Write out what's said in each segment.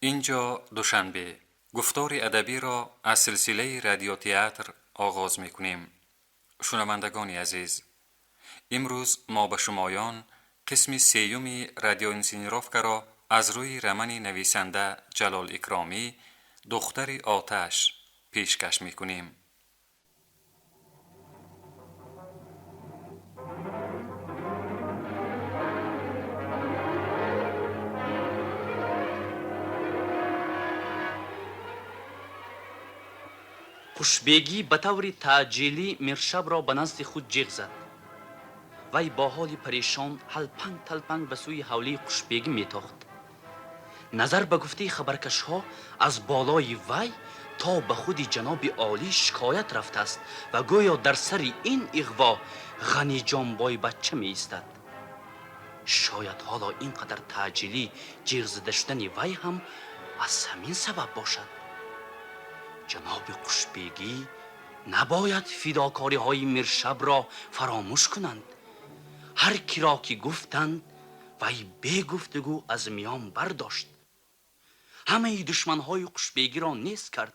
اینجا دوشنبه گفتار ادبی را از سلسله رادیو تئاتر آغاز می کنیم. شنوندگان عزیز، امروز ما به شمایان قسم سیوم رادیو انسینیروفکا را از روی رمان نویسنده جلال اکرامی دختر آتش پیشکش می کنیم. خوشبیگی به طور تعجیلی میرشب را به نزد خود جیغ زد. وی با حال پریشان هلپنگ تلپنگ به سوی حوله خوشبیگی میتاخت. نظر به گفته خبرکش ها از بالای وی تا به خود جناب عالی شکایت رفته است و گویا در سر این اغوا غنی جان بای بچه می ایستد. شاید حالا اینقدر تعجیلی جیغ زده شدن وی هم از همین سبب باشد. جناب خوشبیگی نباید فداکاری های میرشب را فراموش کنند. هر کی را که گفتند وی بی گفتگو از میان برداشت. همه دشمن های خوشبیگی را نیست کرد.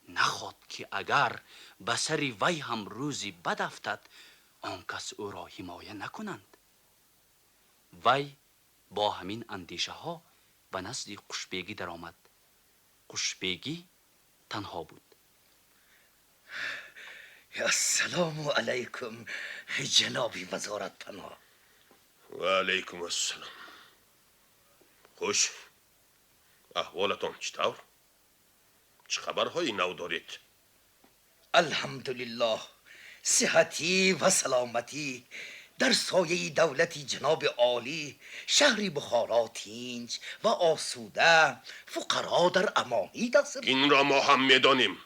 نخواد که اگر به سر وی هم روزی بد افتد آن کس او را حمایه نکنند. وی با همین اندیشه ها به نزد خوشبیگی در آمد. خوشبیگی تنها بود. السلام علیکم جنابی وزارت پناه. و علیکم السلام. خوش، احوالتان چطور؟ چه خبرهایی نو دارید؟ الحمدلله، صحتی و سلامتی در سایه دولت جناب عالی. شهری بخارا تینج و آسوده، فقرا در امانی دست. این را ما هم میدانیم.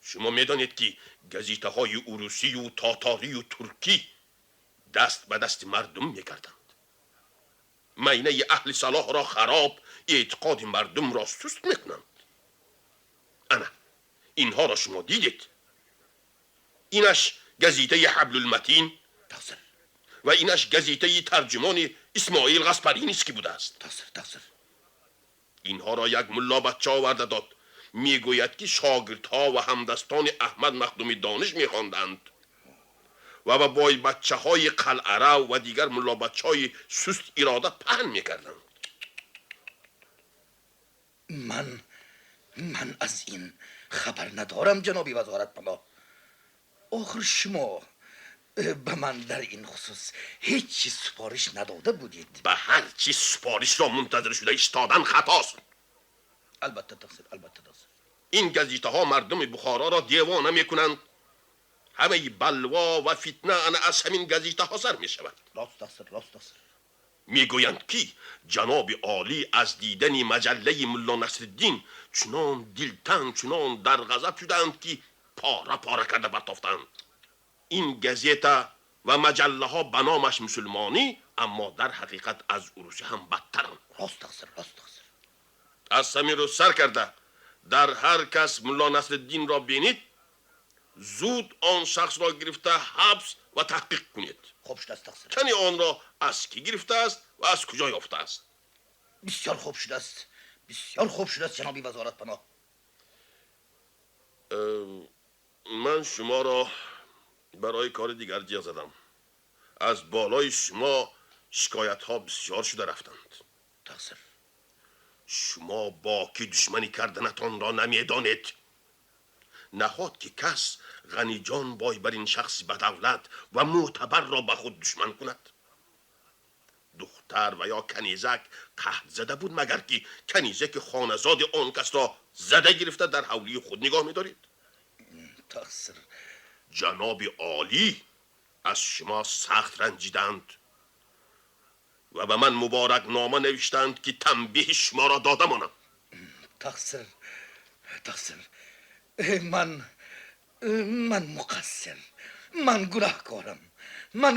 شما میدانید که گزیته های اروسی و تاتاری و ترکی دست به دست مردم میکردند. مینه اهل صلاح را خراب، اعتقاد مردم را سست میکنند. انا اینها را شما دیدید؟ اینش گزیته حبل المتین و اینش گزیته ترجمان اسماعیل غسپرینی است که بوده است. اینها را یک ملا بچه آورده داد. میگوید که شاگردها و همدستان احمد مخدومی دانش میخواندند و با بای بچه های قلعه و دیگر ملا بچه های سست اراده پهن میکردند. من از این خبر ندارم جنابی وزارت پناه. آخر شما به من در این خصوص هیچ چیز سفارش نداده بودید. به هر چیز سفارش را منتظر شده ایستادن خطاست. البته تقصیر. این گزیته ها مردم بخارا را دیوانه میکنند. همه بلوا و فتنه از همین گزیته ها سر میشود. راست تقصیر. میگویند که جناب عالی از دیدن مجله ملا نصرالدین چنان دلتنگ، چنان در غضب شدند که پاره پاره کرده برتافتند. این گزیته و مجله ها به نامش مسلمانی اما در حقیقت از اروسی هم بدترند. راست تقصیر. از سمی رو سر کرده در هر کس ملا نصرالدین را بینید زود آن شخص را گرفته حبس و تحقیق کنید. خوب شده است تقصیر. کنی آن را از کی گرفته است و از کجا یافته است. بسیار خوب شده است جنابی وزارت پناه. من شما را برای کار دیگر جیغ زدم. از بالای شما شکایت ها بسیار شده رفتند. تقصیر. شما با کی دشمنی کردنتان را نمیدانید. نخواد که کس غنی جان بای بر این شخص بدولت و معتبر را به خود دشمن کند. دختر و یا کنیزک قحط زده بود مگر که کنیزک خانزاد آن کس را زده گرفته در حولی خود نگاه می‌دارید؟ تقصیر. جناب عالی از شما سخت رنجیدند و به من مبارک نامه نوشتند که تنبیه شما را داده مانم. تقصیر. من مقصر. من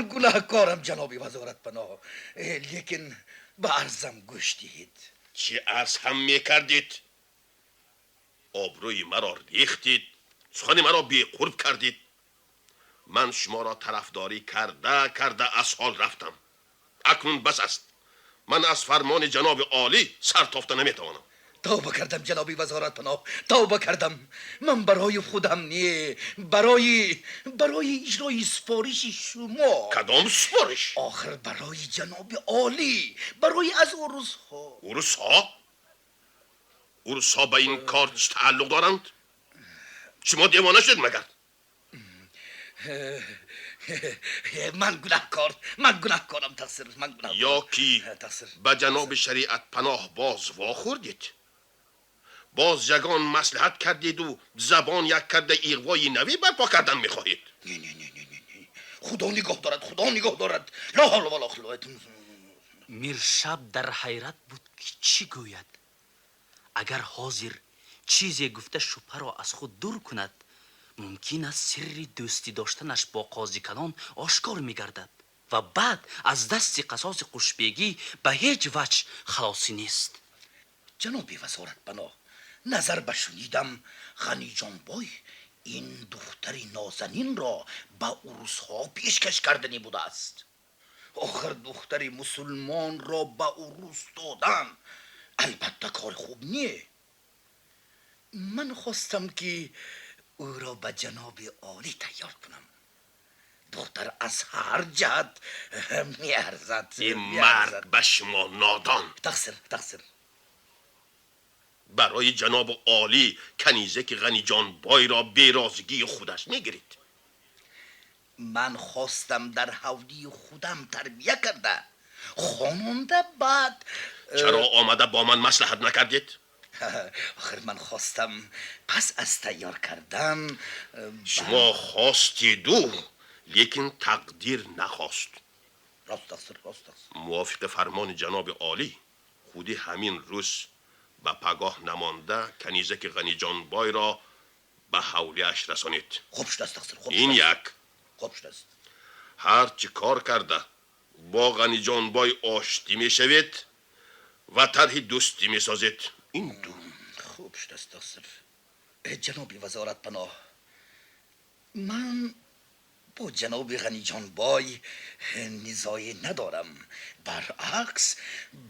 گناهکارم جنابی وزارت پناه. لیکن به عرضم گوش دهید. چه عرض هم میکردید؟ آبروی مرا ریختید، سخن مرا بی‌قرب کردید. من شما را طرفداری کرده از حال رفتم. اکنون بس است. من از فرمان جناب عالی سر تافته نمیتوانم. توبه کردم جنابی وزارت پناه، توبه کردم. من برای خودم نه، برای اجرای سفارش شما. کدام سفارش؟ آخر برای جناب عالی، برای از عروسها. عروسها به این کار چه تعلق دارند؟ شما دیوانه شد مگر؟ من گناهکارم تقصیر، من گناهکارم. یا کی تقصیر. به جناب شریعت پناه باز واخوردید؟ باز یگان مصلحت کردید و زبان یک کرده ایغوای نوی برپا کردن میخواهید؟ نه خدا نگاه دارد. لا حول ولا قوة. میرشب در حیرت بود که چی گوید. اگر حاضر چیزی گفته شبهه را از خود دور کند، ممکن است سر دوستی داشتنش با قاضی کلان آشکار میگردد و بعد از دست قصاص قشبگی به هیچ وجه خلاصی نیست. جنابی وزارت پناه، نظر بشنیدم غنی جان بای این دختری نازنین را به عروسها پیشکش کردنی بوده است. آخر دختری مسلمان را به عروس دادن البته کار خوب نیه. من خواستم که او را به جناب عالی تیار کنم. دختر از هر جهت میارزد. این مرد به شما نادان. تقصیر. برای جناب عالی کنیزه که غنی جان بای را بیرازگی خودش میگیرید. من خواستم در حولی خودم تربیه کرده خواننده، بعد چرا آمده با من مصلحت نکردید؟ آخر من خواستم پس از تیار کردن شما خواستید لیکن تقدیر نخواست. راست تقصیر. موافق فرمان جناب عالی خودی همین روز به پگاه نمانده کنیزه که غنی جان بای را به حولیش رسانید. خوب شده است تقصیر. این یک. خوب شده است. هر چی کار کرده با غنی جان بای آشتی می شوید و طرح دوستی می سازید. این دو. خوب شده است تقصیر. جنابی وزارت پناه، من با جناب غنی جان بای نزاعی ندارم. برعکس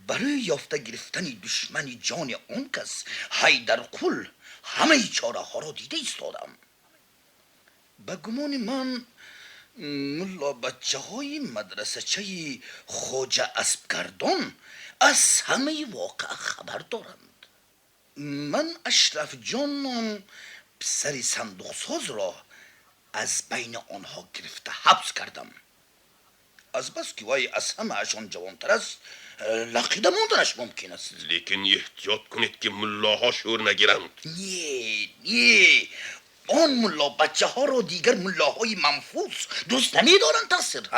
برای یافته گرفتن دشمن جان آن کس حیدر قل همه چاره ها را دیده ایستادم. به گمان من ملا بچه های مدرسه چه خواجه اسبگردان از همه واقع خبر دارند. من اشرف جانم پسر صندوق ساز را از بین آنها گرفته حبس کردم. از بس که وای از همه اشان جوانتر است، لقیده ماندنش ممکن است. لیکن احتیاط کنید که ملاها شور نگیرند. نه آن ملا بچه ها را دیگر ملاهای منفوس دوست نمی دارند تقصیر.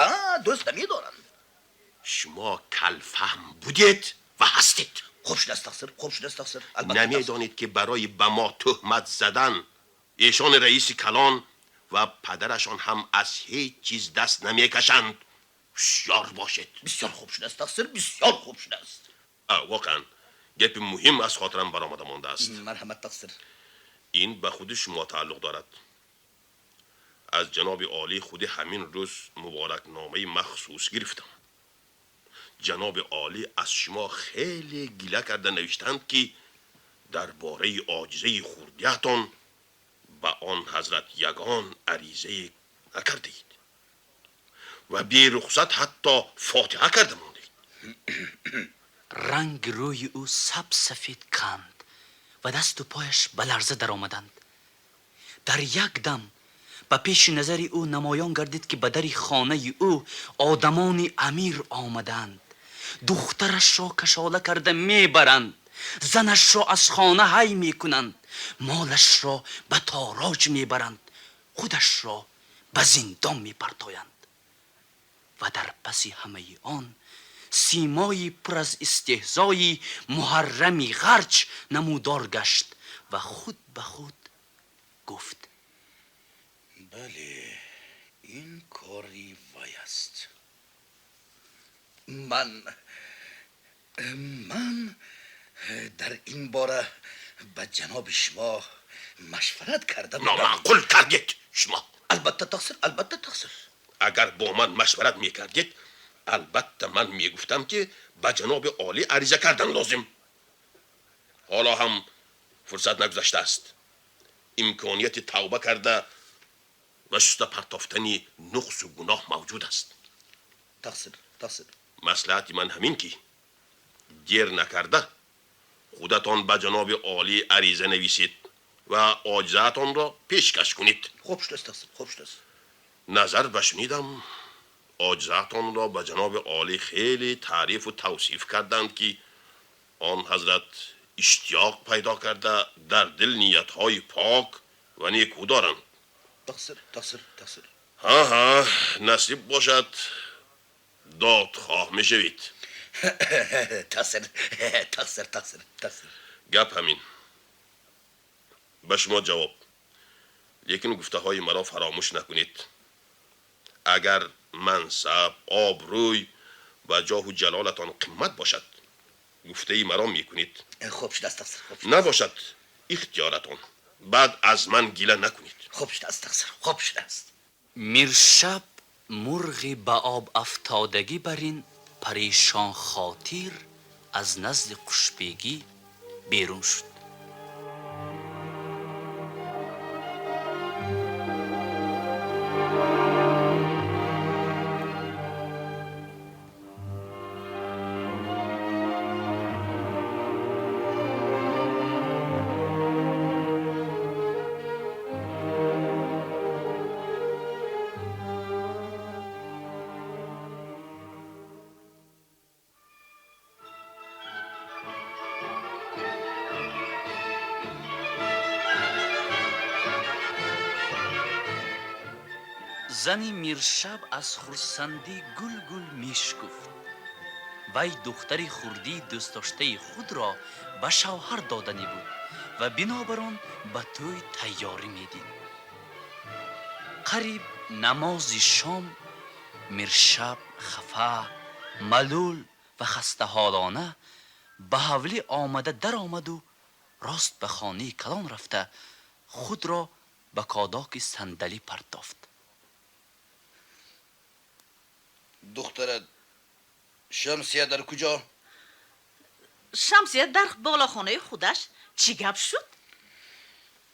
دوست نمی دارند. شما کلفهم بودید و هستید. خوب شده است تقصیر. نمیدانید که برای به ما تهمت زدن ایشان رئیس کلان و پدرشان هم از هیچ چیز دست نمیکشند. هوشیار باشید. بسیار خوب شده است تقصیر، بسیار خوب شده است. واقعا گپ مهم از خاطرم برآمده مانده است. مرحمت تقصیر. این به خود شما تعلق دارد. از جناب عالی خود همین روز مبارک نامه مخصوص گرفتم. جناب عالی از شما خیلی گله کرده نوشتند که درباره عاجزه خردیتان به آن حضرت یگان عریضه نکردید و بی رخصت حتی فاتحه کرده ماندید. رنگ روی او سفید کند و دست و پایش به لرزه در آمدند. در یک دم به پیش نظر او نمایان گردید که به در خانه او آدمان امیر آمدند. دخترش را کشاله کرده میبرند، زنش را از خانه هی میکنند، مالش را به تاراج میبرند، خودش را به زندان میپرتایند. و در پس همه آن سیمایی پر از استهزای محرمی غرچ نمودار گشت و خود به خود گفت: بله این کاری وی است. من در این باره به جناب شما مشورت کرده بودم. نامعقول کردید شما. البته تقصیر. اگر با من مشورت میکردید البته من میگفتم که به جناب عالی عریضه کردن لازم. حالا هم فرصت نگذشته است. امکانیت توبه کرده و شسته پرتافتن نقص و گناه موجود است. تقصیر. مصلحت من همین که دیر نکرده خودتان به جناب عالی عریضه نویسید و عاجزتان را پیشکش کنید. خوب شد است. نظر بشنیدم عاجزتان را به جناب عالی خیلی تعریف و توصیف کردند که آن حضرت اشتیاق پیدا کرده در دل نیتهای پاک و نیکو دارند. تقصیر. ها نصیب باشد دادخواه می شوید. تقصیر. گپ همین. به شما جواب. لیکن گفته های مرا فراموش نکنید. اگر منصب، آبروی و جاه و جلالتان قیمت باشد گفته مرا میکنید. خوب شد است. نباشد اختیارتان. بعد از من گیله نکنید. خوب شد است. میرشب مرغ به آب افتادگی برین پریشان خاطر از نزد قشبیگی بیرون شد. زن میرشب از خرسندی گل میشکفت. وی دختر خردی دوست داشته خود را به شوهر دادنی بود و بنابران به توی تیاری میدید. قریب نماز شام میرشب خفه، ملول و خسته حالانه به حولی آمده در آمد و راست به خانه کلان رفته خود را به کاداک صندلی پرتافت. دخترت شمسیه در کجا؟ شمسیه در بالاخانه خودش. چی گپ شد؟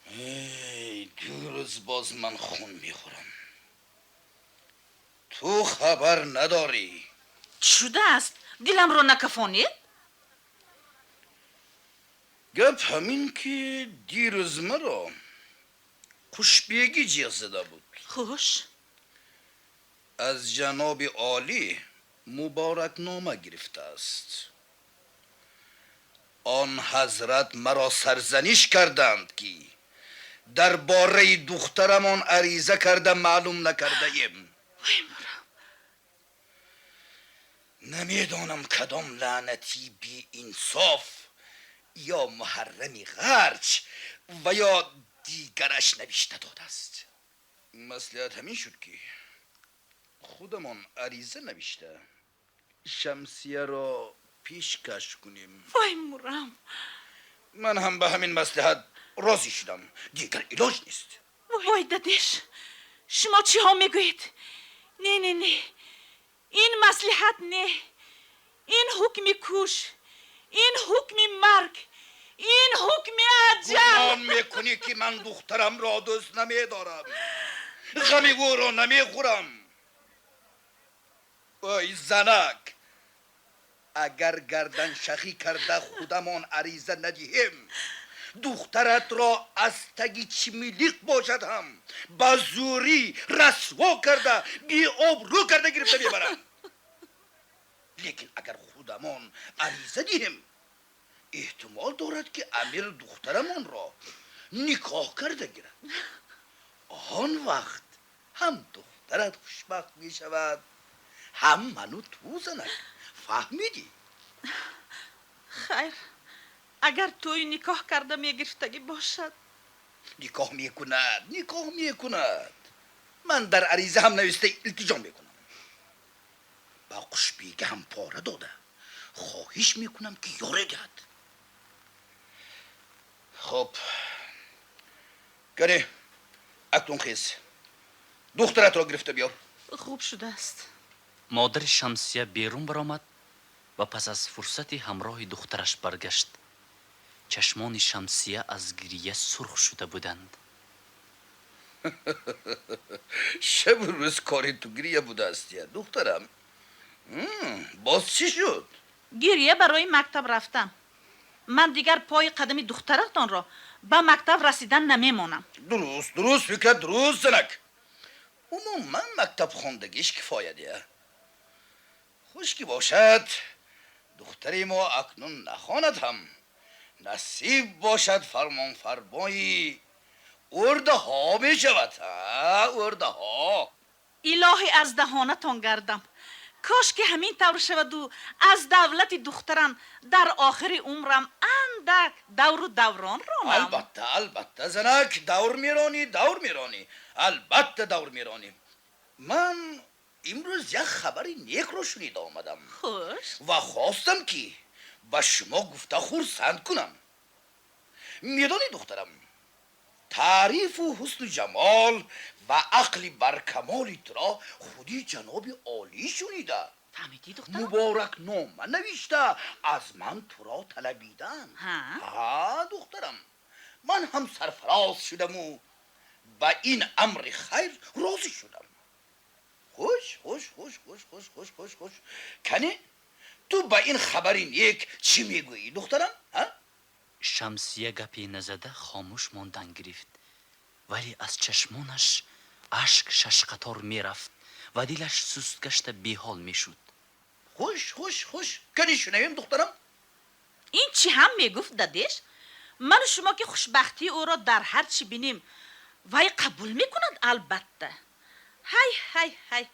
ای دیروز باز من خون میخورم. تو خبر نداری؟ چی شده است؟ دلم رو نکفانید؟ گپ همین که دیروز مرا قشبیگی جیغ زده بود. خوش. از جناب عالی مبارک نامه گرفته است. آن حضرت مرا سرزنش کردند که درباره دخترمان عریضه کرده معلوم نکرده ایم. نمیدانم کدام لعنتی بی انصاف یا محرمی غرچ و یا دیگرش نوشته داده است. مصلحت همین شد که خودمان عریضه نوشته شمسیه را پیشکش کنیم. وای مرم. من هم به همین مصلحت راضی شدم. دیگر علاج نیست. وای ددش. شما چی ها میگوید؟ نه این مصلحت نه. این حکم کش، این حکم مرگ، این حکم عجل. گمان میکنی که من دخترم را دوست نمیدارم، غمی او را نمیخورم. وای زنک، اگر گردن شخی کرده خودمان عریضه ندهیم دخترت را از تگی چی میلیق باشد هم با زوری رسوا کرده بی آبرو کرده گرفته میبرند. لیکن اگر خودمان عریضه دهیم احتمال دارد که امیر دخترمان را نکاح کرده گیرد. آن وقت هم دخترت خوشبخت می شود هم منو تو زنک. فهمیدی؟ خیر، اگر توی نکاح کرده میگرفتگی باشد. نکاح میکند. من در عریضه هم نوشته التجا میکنم. با قشبیگه هم پاره داده خواهش میکنم که یاره دهد. خب گره اکنون خیز دخترت را گرفته بیار. خوب شده است. مادر شمسیه بیرون برآمد و پس از فرصتی همراه دخترش برگشت. چشمان شمسیه از گریه سرخ شده بودند. شب و روز کاری تو گریه بوده استی دخترم. باز چی شد؟ گریه برای مکتب رفتم. من دیگر پای قدم دخترتان را به مکتب رسیدن نمیمانم. درست فکر درست زنک. عموما مکتب خوندگیش کفایتیه. خوش که باشد دختری ما اکنون نخواند هم. نصیب باشد فرمان فرمایی ارده ها می شود. ارده ها. الهی از دهانتان گردم. کاش که همین طور شود و از دولت دخترم در آخر عمرم اندک دور و دوران رانم. البته زنک دور میرانی. البته دور میرانی. من امروز یک خبری نیک رو شنیده آمدم خوش. و خواستم که به شما گفته خرسند کنم. میدانی دخترم، تعریف و حسن و جمال و عقل برکمالی تو را خودی جناب عالی شنیده. فهمیدی دخترم؟ مبارک نامه نوشته از من تو را طلبیدن. ها دخترم، من هم سرفراز شدم و به این امر خیر راضی شدم. خوش. کنی تو به این خبری نیک چی میگویی دخترم؟ شمسیه گپی نزده خاموش ماندن گرفت، ولی از چشمانش اشک شش قطار میرفت و دلش سست گشته بیحال میشد. خوش کنی شنویم دخترم. این چی هم میگفت دادش؟ من و شما که خوشبختی او را در هر چی بینیم وای قبول میکند. البته های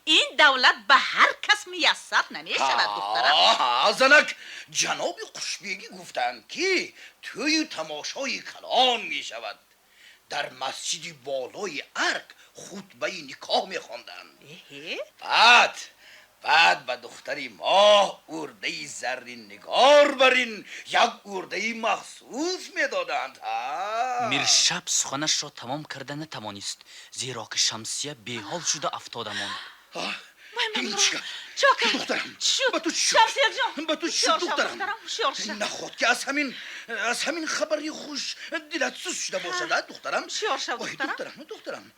این دولت به هر کس میسر نمیشود دخترم. زنک جناب خوشبیگی گفتند که توی تماشای کلان میشود. در مسجد بالای ارگ خطبه نکاح میخواندند. بعد به دختری ما ارده زرین نگار برین یک ارده مخصوص میدادند. میرشب سخنش را تمام کرده نتوانست، زیرا که شمسیه بیحال شده افتاده ماند. این چیه؟ دخترم به تو چی شد دخترم؟ نخواد که از همین خبری خوش دلت سوز شده باشد دخترم. دخترم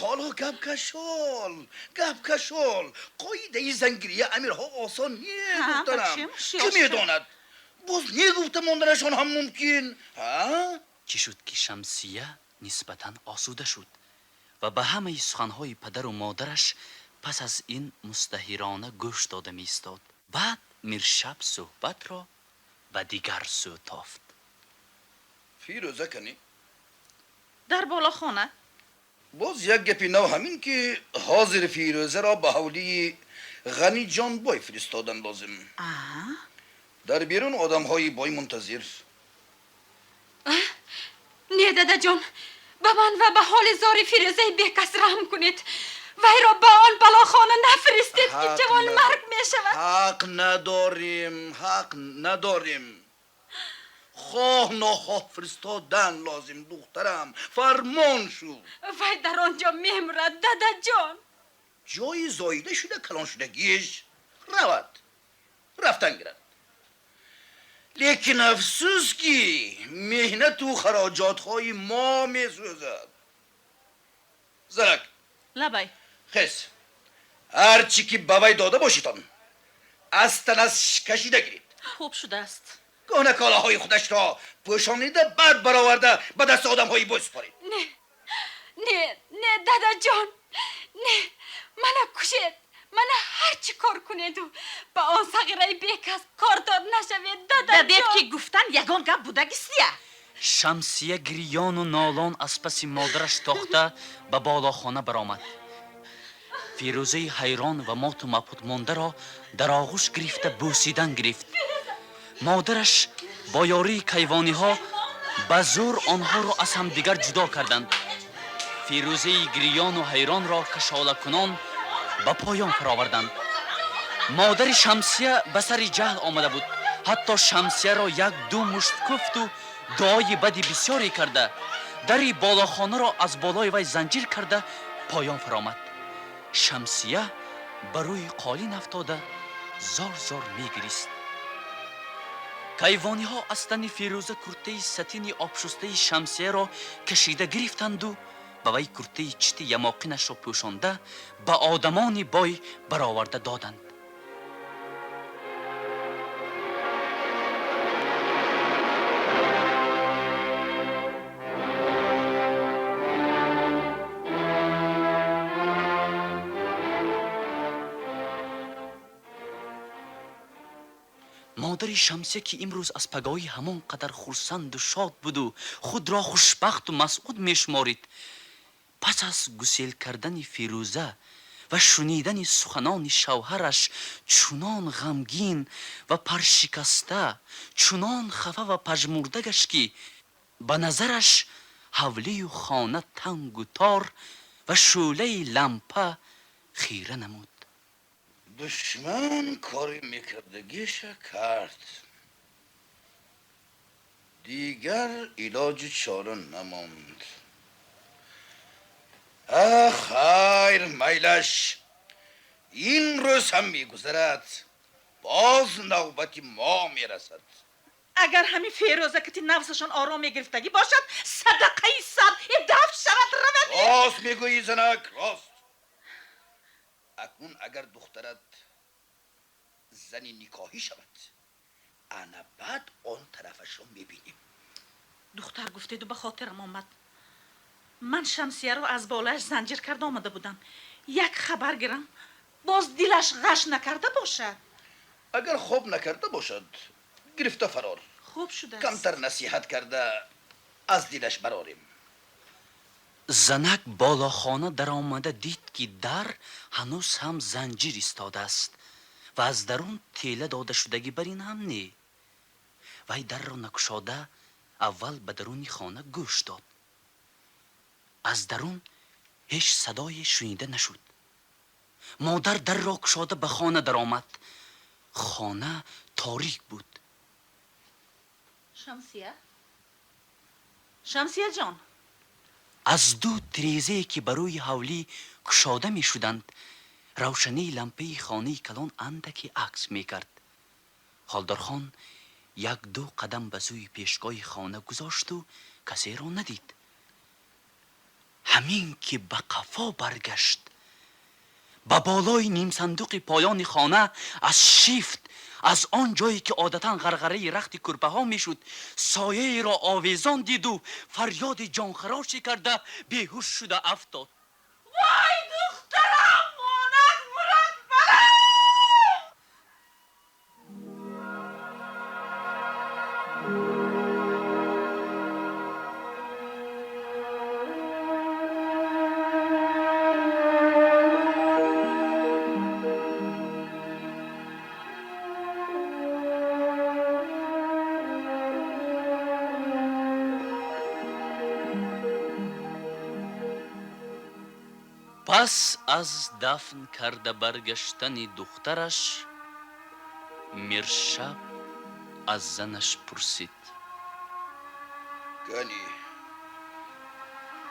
حالا گپ کشال قاعده زنگیری امیرها آسان نیه دخترم. که میداند باز نگفته ماندنشان هم ممکن. چی شد که شمسیه نسبتاً آسوده شد و به همه سخنهای پدر و مادرش پس از این مستحیرانه گوش داده می ایستاد. بعد میرشب صحبت را به دیگر سو تافت. فیروزه کنی؟ در بالا خانه باز یک گپی نو همین که حاضر فیروزه را به حولی غنی جان بای فرستادن لازم. در بیرون آدم های بای منتظر. نه دادا جان، به من و به حال زاری فیروزه بیکس رحم کنید. وی را به آن بلاخانه نفرستید که جوان مرگ می شود. حق نداریم. خواه ناخواه فرستادن لازم دخترم. فرمان شو. وی در آنجا میمرد دادا جان. جای زایده شده کلان شدگیش رفتن گرد. لیکن افسوس که مهنت و خراجات های ما می سوزد. زنک لبای خیس هرچی که بابای داده باشیتان از تن از کشیده گیرید. خوب شده است. گونه کالاهای خودش را پوشانیده بعد برآورده به دست آدم هایی بسپارید. نه دادا جان، نه منو کشید. من هرچی کار کنید و با آن صغیره بیکس کار داد نشوید دادا جان. دادیت که گفتن یگان گپ بودگیستیه. شمسیه گریان و نالان از پس مادرش تاخته به بالاخانه برآمد. فیروزه حیران و مات و مبهوت مانده را در آغوش گرفته بوسیدن گرفت. مادرش با یاری کیوانی ها به زور آنها را از هم دیگر جدا کردند. فیروزه گریان و حیران را کشاله کنان به پایان فراوردند. مادر شمسیه به سر جهل آمده بود. حتی شمسیه را یک دو مشت کفت و دعای بدی بسیاری کرده دری بالاخانه را از بالای وی زنجیر کرده پایان فرامد. شمسیه بر روی قالین افتاده زار زار میگریست. کیوانی ها از تن فیروزه کرته ستین آبشسته شمسیه را کشیده گرفتند و به وی کرته چتی یماقینش را پوشانده به آدمان بای برآورده دادند. مادر شمسیه که امروز از پگاهی همان قدر خرسند و شاد بود و خود را خوشبخت و مسعود میشمارید، پس از گسیل کردن فیروزه و شنیدن سخنان شوهرش چنان غمگین و پرشکسته، چنان خفه و پژمرده گشت که به نظرش حوله و خانه تنگ و تار و شعله لمپه خیره نمود. دشمن کاری میکردگیش کرد، دیگر علاج چاره نماند. خیر میلش، این روز هم میگذرد، باز نوبت ما میرسد. اگر همین فیروزه که نفسشان آرام گرفتگی باشد، صدقه صد دفع شود رود. راست میگویی زنک، راست. اکنون اگر دخترت زنی نکاحی شود، انا بعد آن طرفش رو میبینیم. دختر گفتید و به خاطرم آمد. من شمسیه رو از بالایش زنجیر کرده آمده بودم. یک خبر گیرم باز دلش غش نکرده باشد. اگر خوب نکرده باشد گرفته فرار. خوب شده است. کمتر نصیحت کرده از دلش براریم. زنک بالا خانه در آمده دید که در هنوز هم زنجیر ایستاده است و از درون تیله داده شدگی بر این هم نی. وی در را نگشاده اول به درون خانه گوش داد. از درون هیچ صدای شنیده نشد. مادر در را گشاده به خانه در آمد. خانه تاریک بود. شمسیه جان، از دو تریزه که بروی حولی کشاده می شدند روشنی لمپه خانه کلان اندکی عکس می کرد. حالدار خان یک دو قدم به سوی پیشگاه خانه گذاشت و کسی را ندید. همین که به قفا برگشت، به بالای نیم صندوق پایان خانه از شیفت، از آن جایی که عادتا غرغره رخت کرپه ها می شد، سایه را آویزان دید و فریاد جانخراشی کرده بیهوش شده افتاد. وای دخترم مانک مرد بله. پس از دفن کرده برگشتن دخترش، میرشب از زنش پرسید: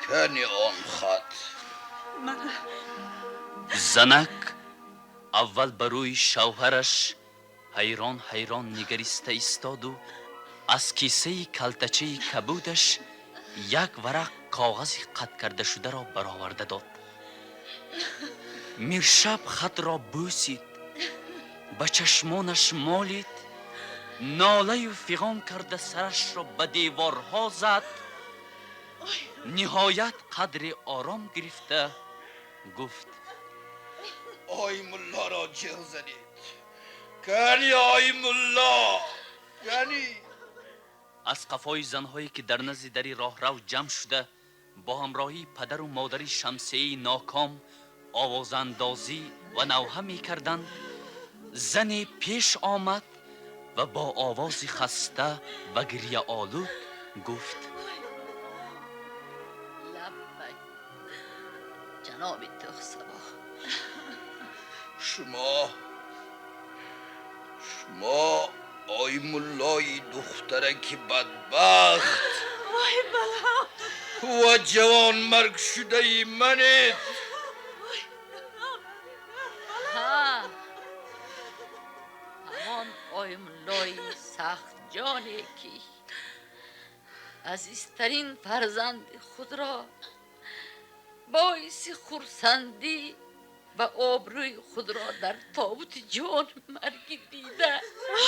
کنی آن خط؟ من زنک اول بروی شوهرش حیران حیران نگریسته ایستاد و از کیسه کلتچه کبودش یک ورق کاغذ قط کرده شده را برآورده داد. میرشب خط را بوسید، به چشمانش مالید، ناله و فغان کرده سرش را به دیوارها زد. نهایت قدر آرام گرفته گفت: آی ملا را جغ زنید. کنی آی ملا، کنی. از قفای زنهایی که در نزد دری راه رو جمع شده با همراهی پدر و مادر شمسیه ناکام آوازاندازی و نوحه می کردند، زنی پیش آمد و با آوازی خسته و گریه آلود گفت: لبک جناب تخسبا. شما آی ملای دخترک بدبخت وای بلا. و جوان مرگ شده ای منید. مولای سخت جانی که عزیزترین فرزند خود را باعث خرسندی و آبروی خود را در تابوت جان مرگی دیده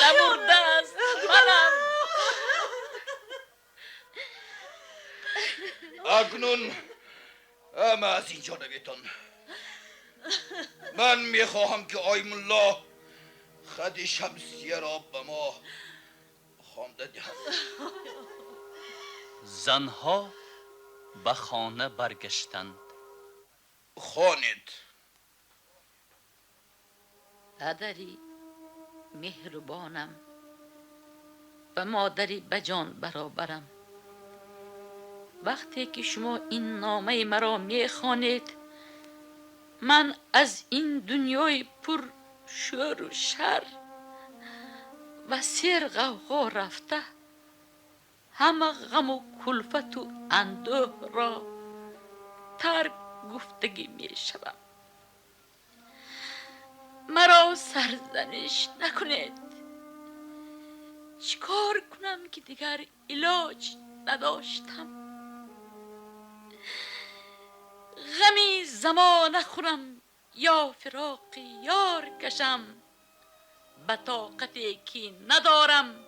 نمرده است. منم اکنون همه از اینجا رویتان. من میخواهم که آیم الله خط شمسیه را به ما خوانده دهد. زنها به خانه برگشتند. خوانید. پدری مهربانم و مادری بجان برابرم، وقتی که شما این نامه مرا میخوانید من از این دنیای پر شور و شر و سیر غوغا رفته همه غم و کلفت و اندوه را ترک گفتگی می شوم. مرا سرزنش نکنید. چیکار کنم که دیگر علاج نداشتم؟ غمی زمان خورم یا فراق یار کشم، به طاقتی که ندارم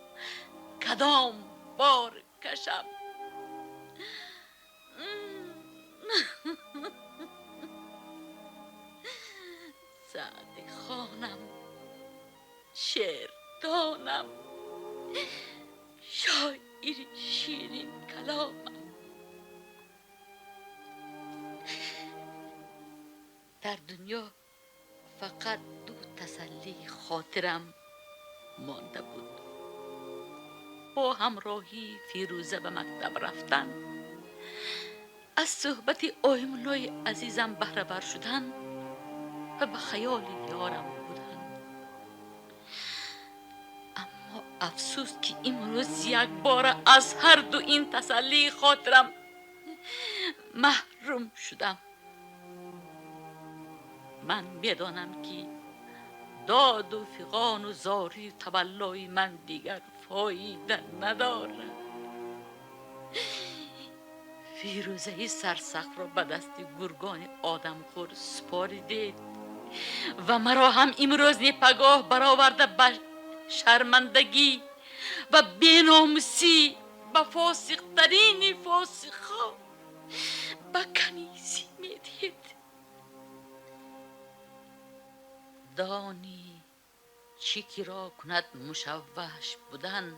کدام بار کشم. سعدی خانم، شعر دانم، شاعری شیرین کلامم، در دنیا فقط دو تسلی خاطرم مانده بود: با همراهی فیروزه به مکتب رفتن، از صحبت آیمولای عزیزم بهره بر شدن و به خیال یارم بودن. اما افسوس که امروز یک بار از هر دو این تسلی خاطرم محروم شدم. من میدانم که داد و فغان و زاری و تولای من دیگر فایده ندارد. فیروزه سرسخت را به دست گرگان آدمخور سپاریدید و مرا هم امروز پگاه برآورده به شرمندگی و بیناموسی به فاسق‌ترین فاسق‌ها به کنیزی میدهید. دانی چیکی را کند مشوش بودن،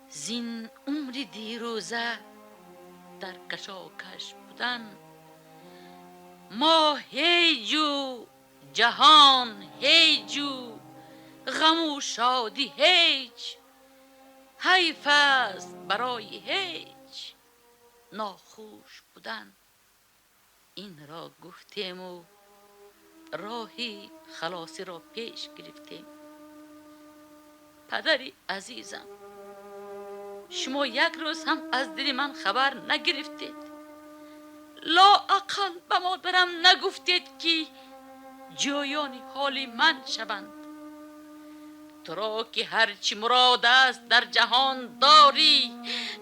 زین عمر دیروزه در کشاکش بودن. ما هیجو جهان هیجو، غم و شادی هیچ، حیف است برای هیچ ناخوش بودن. این را گفتیم و راهی خلاصی را پیش گرفتیم. پدری عزیزم، شما یک روز هم از دل من خبر نگرفتید. لااقل به مادرم نگفتید که جویان حال من شوند. تو را که هرچی مراد است در جهان داری،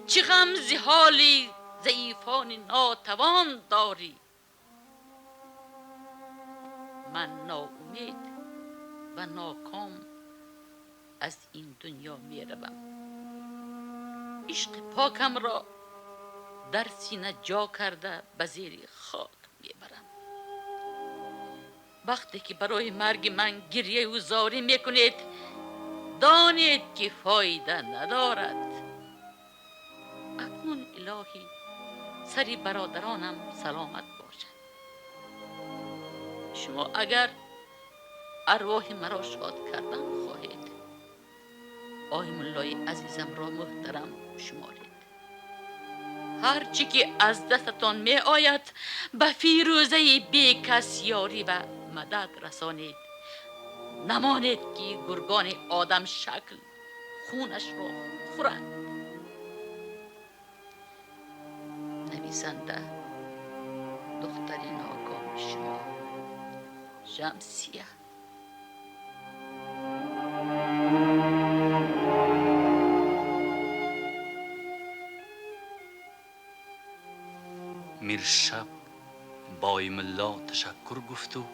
چه غم ز حال ضعیفان ناتوان داری. من ناامید و ناکام از این دنیا می روم. عشق پاکم را در سینه جا کرده به زیر خاک می برم. وقتی که برای مرگ من گریه و زاری می کنید دانید که فایده ندارد. اکنون الهی سری برادرانم سلامت باشد. شما اگر ارواح مرا شاد کردن خواهید، آیمولای عزیزم را محترم شمارید. هرچی که از دستتان می آید به فیروزه بی کس یاری و مدد رسانید. نمانید که گرگان آدم شکل خونش را خورند. نویسنده دختر ناکام شما، شمسیه. میرشب با ایمالله تشکر گفت و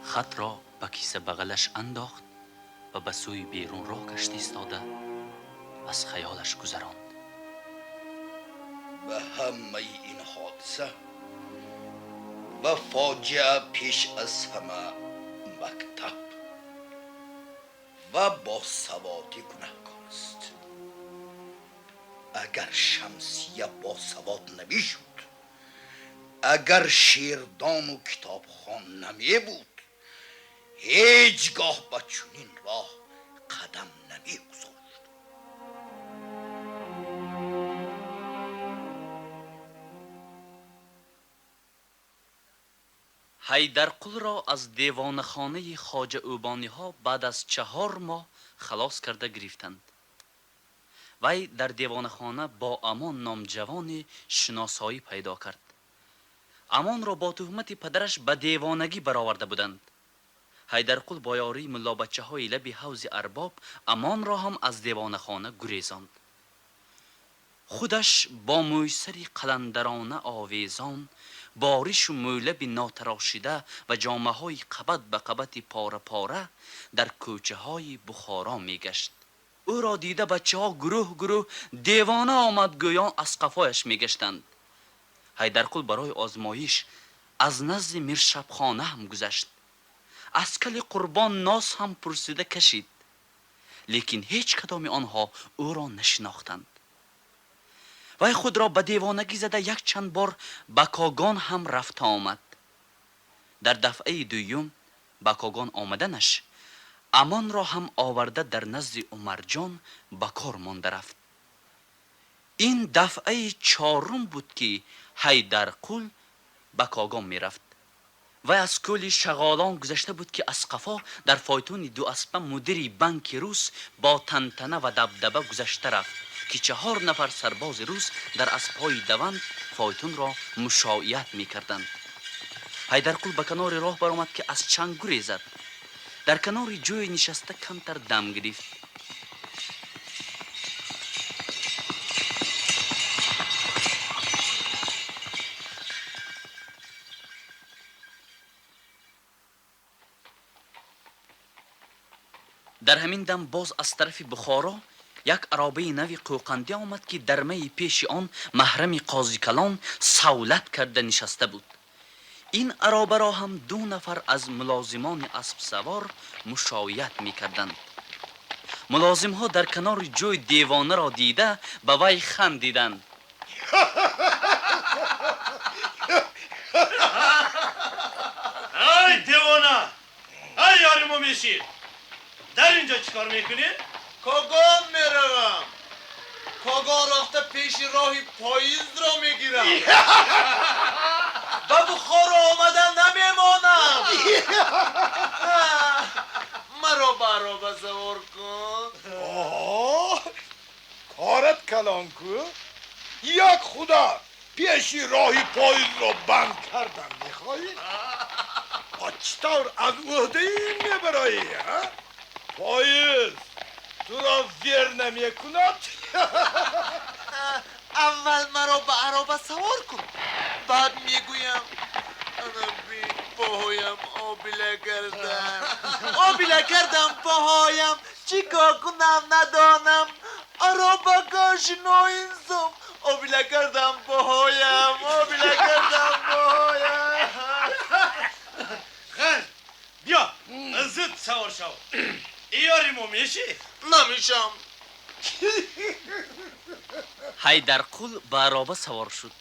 خط را به کیسه بغلش انداخت و به سوی بیرون راه کشت ایستاده از خیالش گذراند. به همه این حادثه و فاجعه پیش از همه مکتب و باسوادی گناهکار است. اگر شمسیه باسواد نمیشد، اگر شیردان و کتابخوان نمی بود، هیچگاه به چنین راه قدم نمی گذاشت. حیدرقل را از دیوانخانه خواجه اوبانی ها بعد از 4 ماه خلاص کرده گرفتند. وی در دیوانخانه با امان نامجوانی شناسایی پیدا کرد. امان را با تهمت پدرش به دیوانگی برآورده بودند. حیدرقل با یاری ملا بچه های لب حوض ارباب امان را هم از دیوانخانه گریزاند. خودش با مویسری قلندرانه آویزان، بارش و مولب ناتراشیده و جامه های قبط به قبط پاره پاره در کوچه های بخارا می گشت. او را دیده بچه ها گروه گروه دیوانه آمد گویان از قفایش می گشتند. حیدرقل برای آزمایش از نزد میرشبخانه هم گذشت. از کل قربان ناس هم پرسیده کشید، لیکن هیچ کدام آنها او را نشناختند. وی خود را به دیوانگی زده یک چند بار به کاگان هم رفت آمد. در دفعه دوم به کاگان آمدنش امان را هم آورده در نزد عمرجان به کار مانده رفت. این دفعه 4 بود که حیدرقل به کاگان می رفت. و از کلی شغالان گذشته بود که از قفا در فایتون 2 اسبه مدیری بانک روس با تنتنه و دبدبه گذشته رفت که 4 نفر سرباز روس در اسبهای دوند فایتون را مشایعت می کردند. حیدرقل به کنار راه برآمد که از چنگ گریزد. در کنار جوی نشسته کمتر دم گرفت. در همین دم باز از طرف بخارا یک عرابه نوی قوقندی آمد که در می پیش آن محرم قاضی کلان سولت کرده نشسته بود. این عرابه را هم 2 نفر از ملازمان اسب سوار مشایعت می کردند. ملازم ها در کنار جوی دیوانه را دیده به وی خندیدند. ای دیوانه، ای یارمو میشی، در اینجا چیکار میکنی؟ کاگان میروم. کاگان رفته پیش راهی پاییز را میگیرم. به بخارا آمدن نمیمانم. مرا برابر سوار کن. کارت کلان کو؟ یک خدا پیشی راهی پاییز را بند کردن میخوایی؟ چطور از عهده این میبرایی؟ پاییز تو را زیر نمی کند؟ اول مرا به عرابه سوار کن، بعد میگویم پاهایم آبیله کردم پاهایم چیکار کنم ندانم، عرابه گاشنو اینزم آبیله کردم پاهایم خیلی بیا زود سوار شو. یاریمو میشی؟ نمیشم. حیدرقل به عرابه سوار شد.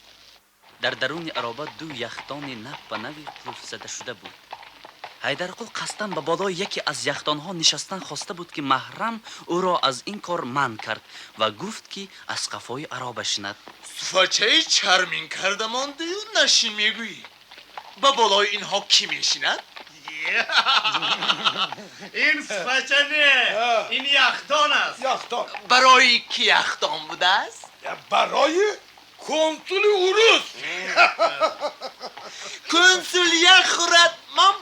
در درون عرابه 2 یختان نو به نوی قلف زده شده بود. حیدرقل قصداً به بالای یکی از یختانها نشستن خواسته بود که محرم او را از این کار منع کرد و گفت که از قفای عرابه شند. فچه چرمین کرده مانده نشی میگویی؟ به بالای اینها کی میشیند؟ این سفچه نه، این یختان است. یختان برای کی یختان بوده است؟ برای کنسول اوروس. کنسول یک خورد من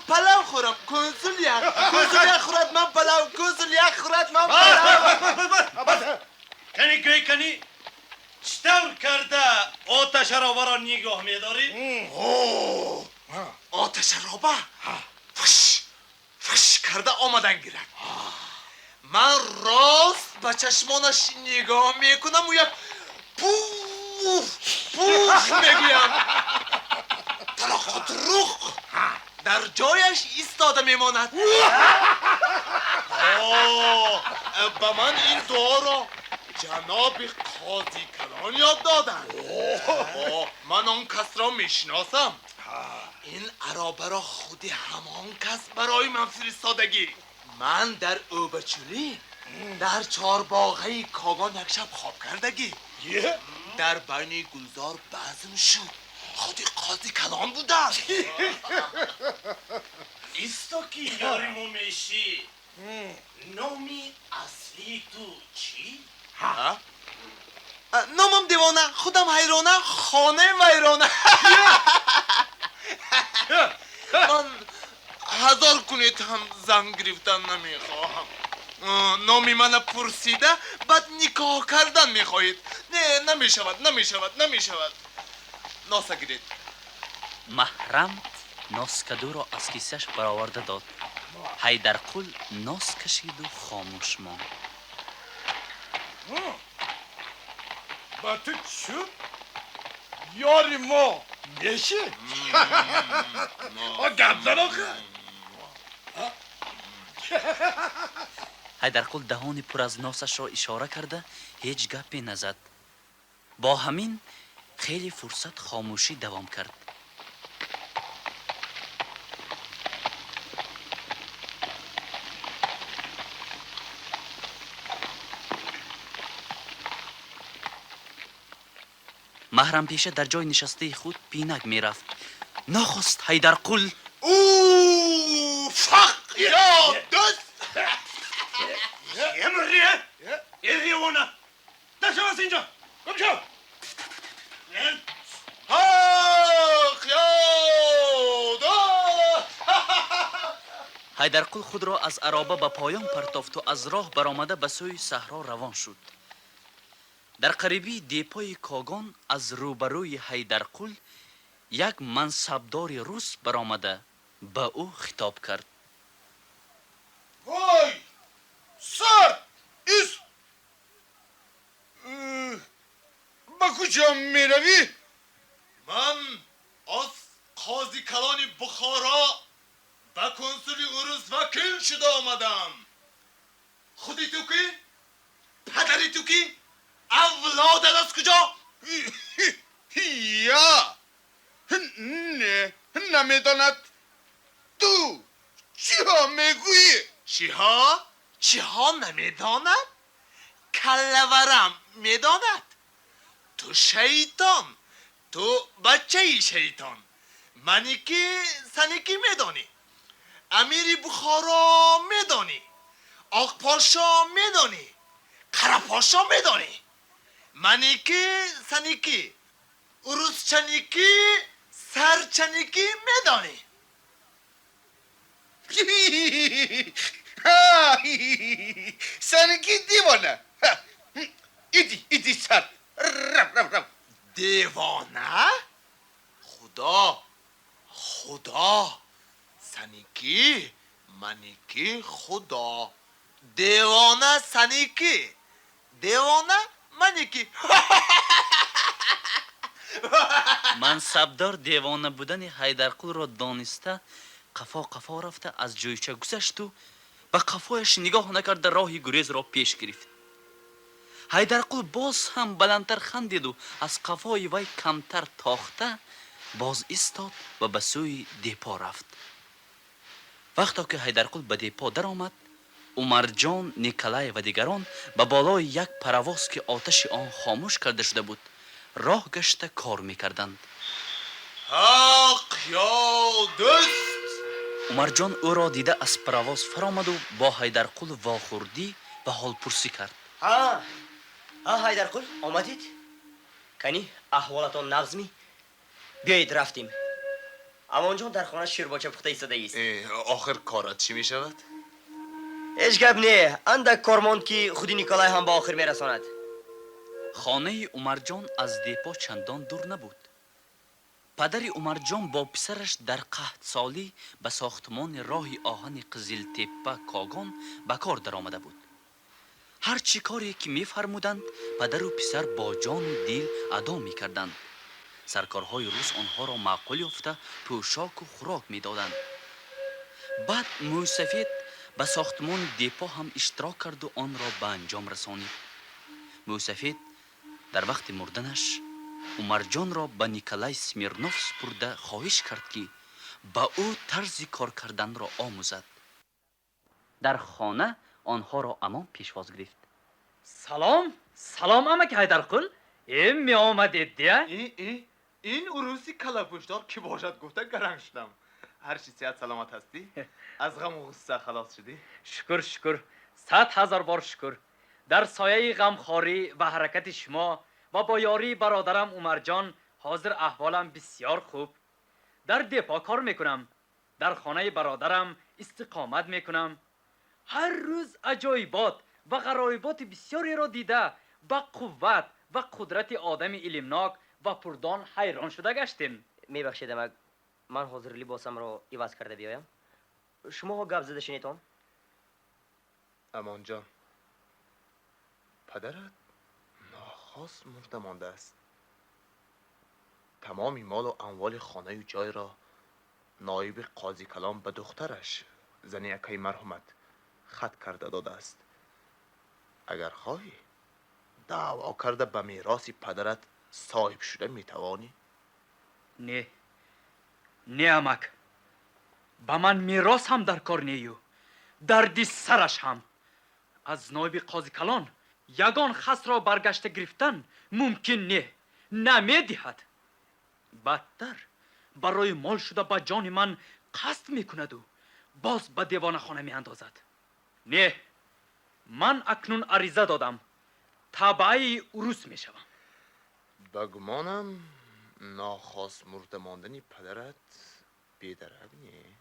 پلو خورم. کنسول یک خورد من پلو. کنی گوی کنی چطور کرده آتش رابه را نگاه میداری؟ آتش رابه فش فش کرده آمدن گیرد. من راست به چشمانش نگاه میکنم و یک پوف پوف میگویم. طلاقات رخ در جایش ایستاده میماند. به من این دعا را جناب قاضی کلان یاد دادن. من آن کس را میشناسم. این عرابه را خودی همان کس برای من فرستادگی. من در اوبچولی در چهارباغه کاغان یک شب خواب کردگی. در بین گلزار بزم شد. خودی قاضی کلان بوده. ایستا که یاری مومیشی نامی اصلی تو چی؟ نامم دیوانه، خودم حیرانه، خانه ویرانه. من 1000 کنیت هم زن گرفتن نمیخواهم. نامی من پرسیده بعد نکاح کردن میخواهید. نه نمیشود. ناسا گیرید. محرم ناس کدو را از کیسهش برآورده داد. حیدرقل ناس کشید و خاموش ماند. با تو شد؟ یاری ما میشه؟ گبزن آخه؟ حیدرقل دهانی پر از ناسش را اشاره کرده هیچ گپی نزد. با همین خیلی فرصت خاموشی دوام کرد. محرم پیشه در جای نشسته خود پینک می رفت. نخست حیدرقل فق یا دوست امریه ایریونه داشته باز اینجا گم شو. آخ یا دوست. حیدرقل خود را از عرابه به پایان پرتافت و از راه برآمده به سوی صحرا روان شد. در قریبی دیپای کاغان از روبروی حیدرقل یک منصبدار روس برآمده به او خطاب کرد. وای سر ایست با کجا میروی؟ من از قاضی کلان بخارا به کنسولی اوروس وکیل شده آمدم. خودی تو کی؟ پدری تو کی؟ اولادت از کجا؟ یا نمیداند تو چی ها میگویی؟ چی ها نمیداند؟ کلورم میداند. تو شیطان، تو بچه شیطان. منی که سنی که میدانی. امیر بخارا میدانی. آق پاشا میدانی. قره پاشا میدانی. منی که سنی که اوروس چنی که سر چنی که میدانی. سنگی دیوانه. ایدی سر رف دیوانه؟ خدا سنیکی منیکی خدا. دیوانه سنیکی دیوانه منیکی. منصبدار دیوانه بودن حیدرقل را دانسته قفا رفته از جویچه گذشت و به قفایش نگاه نکرده راهی گریز را پیش گرفت. حیدرقل باز هم بلندتر خندید و از قفای وی کمتر تاخته باز ایستاد و به سوی دیپا رفت. وقتا که حیدرقل به دیپا در آمد، عمرجان، نیکلای و دیگران به بالای یک پرواز که آتش آن خاموش کرده شده بود راه گشته کار میکردند. حق یا دوست. عمرجان او را دیده از پرواز فرامد و با حیدرقل واخوردی به حال پرسی کرد. حیدرقل آمدید؟ کنی احوالتان نغز می؟ بیایید رفتیم. اما اونجا در خانه شیرباچه پخته ایستاده است. آخر کارات چی می شود؟ هیچ گپ نه. اندک کار ماند که خودی نیکلای هم با آخر میرساند. خانه عمرجان از دیپا چندان دور نبود. پدر عمرجان با پسرش در قحط سالی به ساختمان راه آهن قزل تپه کاگان به کار در آمده بود. هر چی کاری که می‌فرمودند پدر و پسر با جان و دل ادا می‌کردند. سرکارهای روس آنها را معقول یافته پوشاک و خوراک می‌دادند. بعد موسفید به ساختمان دیپا هم اشتراک کرد و آن را به انجام رسانید. موسفید در وقت مردنش عمرجان را به نیکلای سمیرنوف سپرده خواهش کرد که با او طرز کار کردن را آموزد. در خانه آنها را امان پیشواز گرفت. سلام امک حیدرقل. این می آمدید دیه؟ این عروسی کلاپوشدار کی باشد گفته گرنگ شدم. هر چی صحت سلامت هستی؟ از غم و غصه خلاص شدی؟ شکر 100,000 بار شکر. در سایه غمخواری و حرکت شما و با یاری برادرم عمرجان حاضر احوالم بسیار خوب. در دیپا کار میکنم. در خانه برادرم استقامت میکنم. هر روز عجایبات و غرایبات بسیاری را دیده با قوت و قدرت آدم علمناک و پردان حیران شده گشتیم. میبخشید امک، من حاضر لباسم را عوض کرده بیایم. شما ها گپ زده شنیدم؟ امان جان، پدرت ناخواست مرده مانده است. تمامی مال و اموال خانه و جای را نایب قاضی کلام به دخترش زنی اکای مرحومت خط کرده داده است. اگر خواهی دعوا کرده به میراث پدرت صاحب شده میتوانی؟ نه امک، با من میراث هم در کار نیو، دردی سرش هم. از نایب قاضی کلان یگان خس را برگشته گرفتن ممکن نمیدهد. بدتر برای مال شده با جان من قصد میکند و باز به دیوان خانه میاندازد. نه، من اکنون عریضه دادم، تابعه عروس میشوم. بگمانم ناخواست مرده ماندنی پدرت بیدرنگ نی؟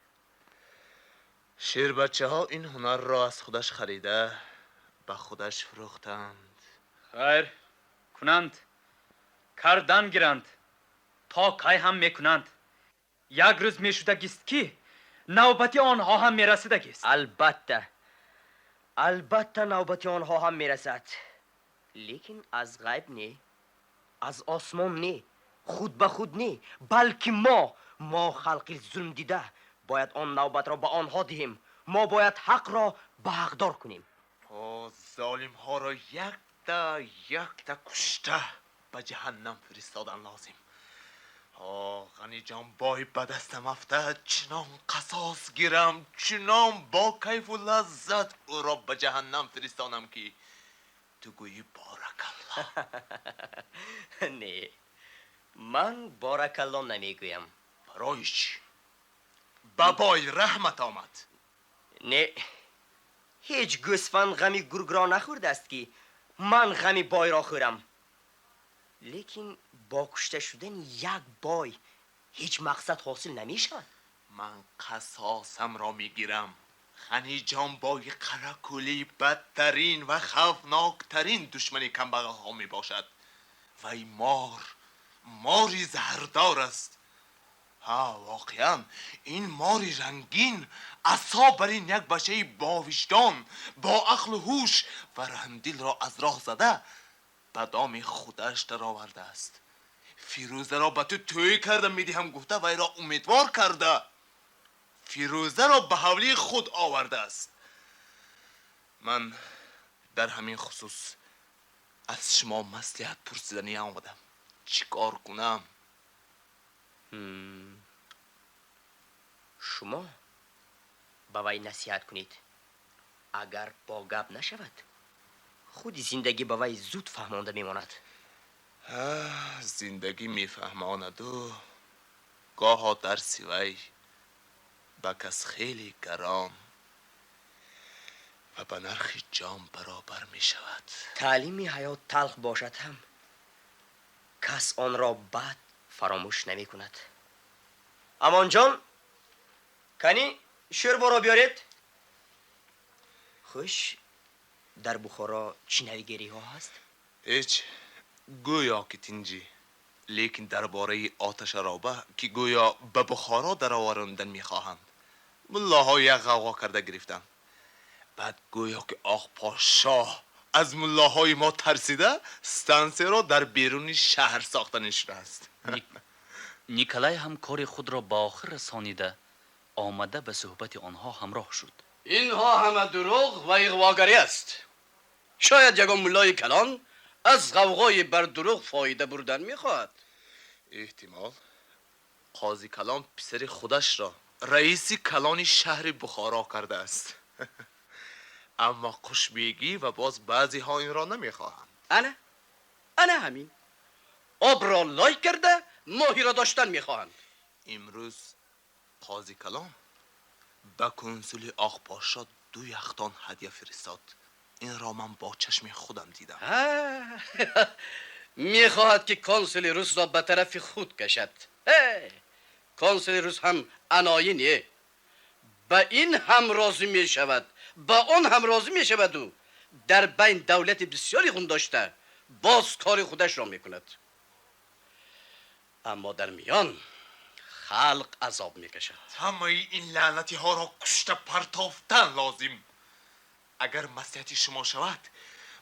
شیر بچه ها این هنر را از خودش خریده به خودش فروختند. خیر کنند، کردن گیرند، تا کای هم میکنند. یک روز میشدگیست که نوبتی آنها هم میرسیدگیست. البته نوبتی آنها هم میرسد، لیکن از غیب نه، از آسمان نه، خود به خود نه، بلکه ما خلقی ظلم دیده باید آن نوبت را به آنها دهیم. ما باید حق را به حقدار کنیم. ظالم ها را یک تا کشته به جهنم فرستادن لازم. غنی جان بای به دستم افته، چنان قصاص گیرم، چنان با کیف و لذت او را به جهنم فرستانم که تو گویی بارکالله. نه، من بارکالله نمیگویم. برای چی؟ بابای رحمت آمد. نه، هیچ گوسفند غمی گرگ را نخورده است که من غمی بای را خورم. لیکن با کشته شدن یک بای هیچ مقصد حاصل نمی شود. من قصاصم را می-گیرم. غنی جان بای قرکولی بدترین و خوفناکترین دشمن کمبغل ها می باشد. وی ماری زهردار است. واقعا این ماری رنگین عصا بر این یک بچه با وجدان، با عقل و هوش و رحمدل را از راه زده به دام خودش در آورده است. فیروزه را به تو توی کرده میدهم گفته وی را امیدوار کرده. فیروزه را به حولی خود آورده است. من در همین خصوص از شما مصلحت پرسیدنی آمدم. چیکار کنم؟ شما به وی نصیحت کنید. اگر با گپ نشود خود زندگی به وی زود فهمانده میماند. زندگی میفهماند و گاه درسی وی به کس خیلی گران و به نرخ جان برابر می شود. تعلیم حیات تلخ باشد هم کس آن را بعد فراموش نمی کند. امان جان، کنی شوربا را بیارید. خوش، در بخارا چی نویگیری ها هست؟ هیچ، گویا که تنجی، لیکن درباره آتش رابه که گویا به بخارا در آوردن میخواهند ملاها یک غوغا کرده گرفتن. بعد گویا که آق پاشاه از ملاهای ما ترسیده ستانسه را در بیرون شهر ساختنش است. نیکلای هم کار خود را با آخر رسانیده آمده به صحبت آنها همراه شد. اینها همه دروغ و اغواگری است. شاید یگان ملای کلان از غوغای بر دروغ فایده بردن میخواهد. احتمال قاضی کلان پسر خودش را رئیس کلان شهر بخارا کرده است. اما خوشبیگی و باز بعضی ها این را نمیخواهند. انا همین آب را لای کرده ماهی را داشتن میخواهند. امروز قاضی کلان به کنسول آق پاشا 2 یختان هدیه فرستاد. این را من با چشم خودم دیدم. میخواهد که کنسول روس را به طرف خود کشد. کنسول روس هم اناینیه، به این هم راضی میشود، به آن هم راضی میشود و در بین دولت بسیاری خون داشته باز کار خودش را میکند. اما در میان خلق عذاب میکشد. همه این لعنتی ها را کشته پرتافتن لازم. اگر مصلحت شما شود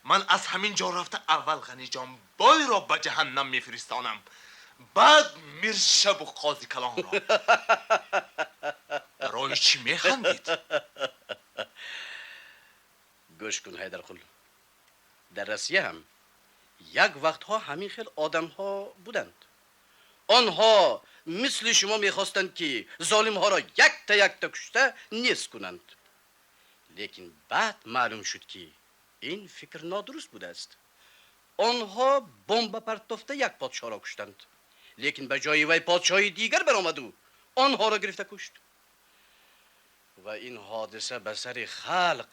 من از همین جا رفته اول غنی جان بای را به جهنم میفرستانم، بعد میرشب و قاضی کلان را. برای چی میخندید؟ گوش کن حیدرقل، در روسیه هم یک وقتها همین خیل آدم ها بودند. آنها مثل شما میخواستند که ظالم ها را یک تا کشته نیست کنند، لیکن بعد معلوم شد که این فکر نادرست بوده است. آنها بمب پرتافته یک پادشاه را کشتند، لیکن به جای وی پادشاهی دیگر برآمد و آنها را گرفته کشت. و این حادثه به سر خلق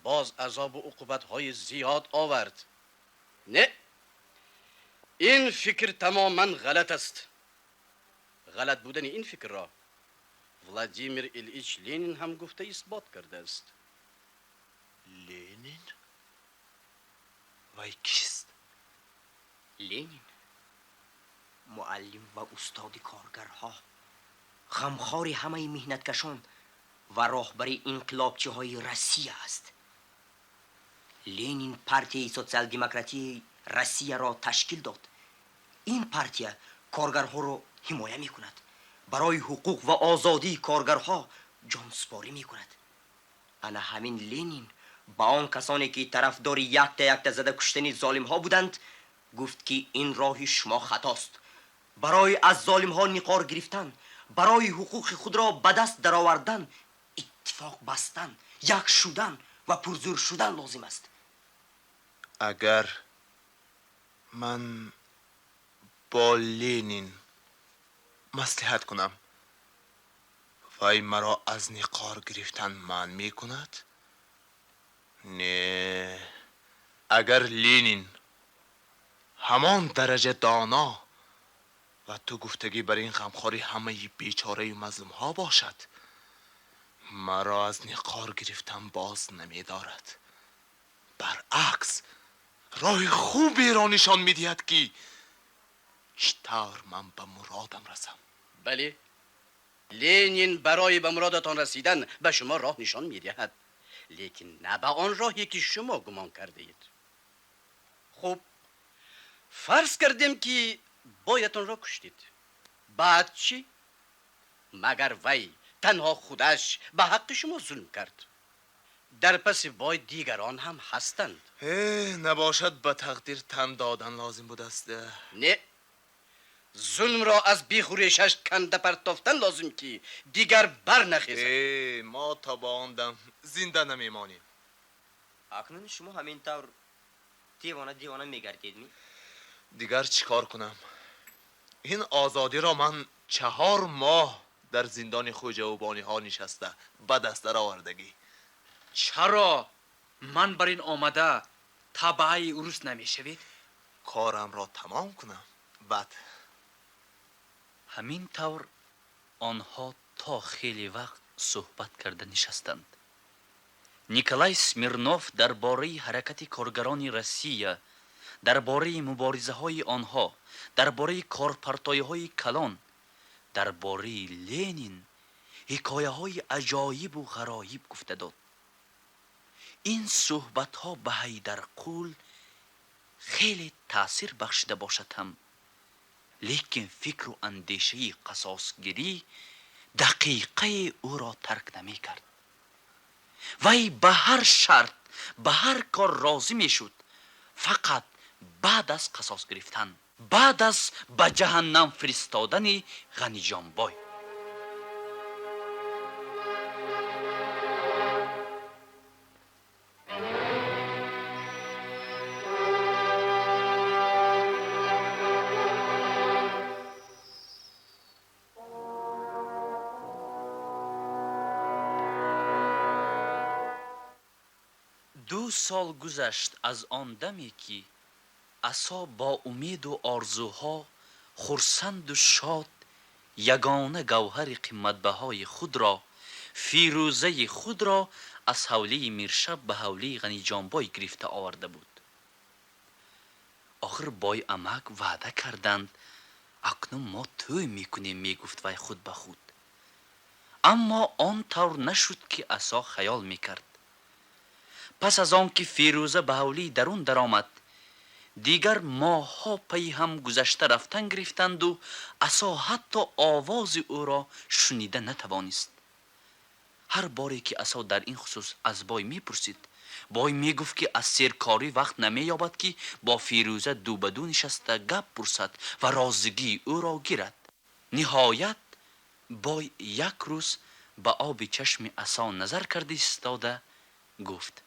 باز عذاب و عقوبت های زیاد آورد. نه، این فکر تماما غلط است. غلط بودن این فکر را ولادیمیر ایلیچ لنین هم گفته اثبات کرده است. لنین؟ وی کیست؟ لنین معلم و استاد کارگرها، غمخوار همه مهنتکشان و راهبر انقلابچی های روسیه است. لنین پارتی سوسیال دموکراتی روسیه را تشکیل داد. این پارتی کارگرها را حمایت می کند، برای حقوق و آزادی کارگرها جانسپاری می کند. انا همین لنین با آن کسانی که طرفدار یک تا زده کشتن ظالم ها بودند گفت که این راه شما خطاست. برای از ظالم ها نقار گرفتن، برای حقوق خود را به دست درآوردن اتفاق بستن، یک شدن و پرزور شدن لازم است. اگر من با لنین مصلحت کنم وی مرا از نقار گرفتن منع می کند؟ نه، اگر لنین همان درجه دانا و تو گفتگی بر این غمخواری همه بیچاره و مظلوم ها باشد مرا از نقار گرفتن باز نمی دارد. برعکس راه خوبی را نشان می دهد که چطور من به مرادم رسم. بله، لنین برای به مرادتان رسیدن به شما راه نشان می دهد، لیکن نه به آن راهی که شما گمان کرده اید. خب فرض کردیم که بایتان را کشتید، بعد چی؟ مگر وی تنها خودش به حق شما ظلم کرد؟ در پس وای دیگران هم هستند. نباشد به تقدیر تن دادن لازم بود است. نه، ظلم را از بیخوریشش کنده پرتافتن لازم که دیگر بر نخیزد. ما تا با آن دم زنده نمیمانیم. اکنون شما همین طور دیوانه میگردید می؟ دیگر چیکار کنم؟ این آزادی را من 4 ماه در زندان خوجوبانی ها نشسته به دست در آوردگی. چرا من بر این آمده تبعی عروس نمیشوید؟ کارم را تمام کنم بعد. همین طور آنها تا خیلی وقت صحبت کرده نشستند. نیکلای سمیرنوف درباره حرکت کارگران روسیه درباره مبارزه های آنها، درباره کارپرتای های کلان، درباره لنین حکایه های عجایب و غرایب گفته داد. این صحبت ها به حیدرقول خیلی تأثیر بخشیده باشد هم، لیکن فکر و اندیشه قصاصگیری دقیقه او را ترک نمی کرد. وی به هر شرط، به هر کار راضی می شد، فقط بعد از قصاص گرفتن، بعد از به جهنم فرستادن غنی جان بای. دو سال گذشت از آن دمی که عصا با امید و آرزوها خرسند و شاد یگانه گوهر قیمتبهای خود را، فیروزه خود را از حوله میرشب به حوله غنی جان بای گرفته آورده بود. آخر بای امک وعده کردند اکنون ما توی میکنیم، میگفت وی خود به خود. اما آن طور نشد که عصا خیال میکرد. پس از آن که فیروزه به حوله درون درآمد، دیگر ماه‌ها پی هم گذشته رفتن گرفتند و عصا حتی آواز او را شنیده نتوانست. هر باری که عصا در این خصوص از بای میپرسید، بای میگفت که از سیرکاری وقت نمییابد که با فیروزه دو به دو نشسته گپ پرسد و رازگی او را گیرد. نهایت بای یک روز به آب چشم عصا نظر کرده ایستاده گفت: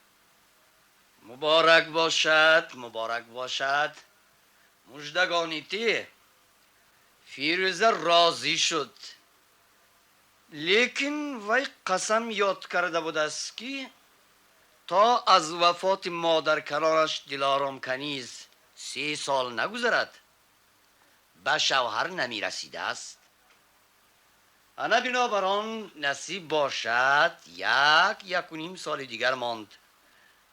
مبارک باشد، مبارک باشد. مژدگانیتی فیروزه راضی شد، لیکن وی قسم یاد کرده بود است که تا از وفات مادر کلانش دلارام کنیز 3 سال نگذرد به شوهر نمی رسیده است. انا بنابران نصیب باشد 1.5 سال دیگر ماند.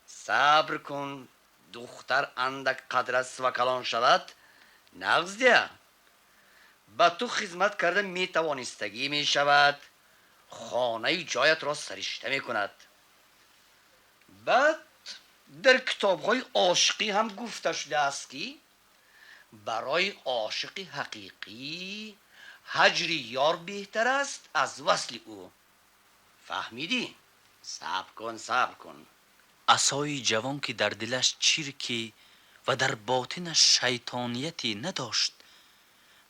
صبر کن، دختر اندک قدر است و کلان شود نغز ده. به تو خدمت کرده می توانستگی می شود، خانه جایت را سرشته می کند. بعد در کتاب های عاشقی هم گفته شده است که برای عاشق حقیقی هجر یار بهتر است از وصل او. فهمیدی؟ صبر کن، صبر کن. عصای جوان که در دلش چیرکی و در باطنش شیطانیتی نداشت،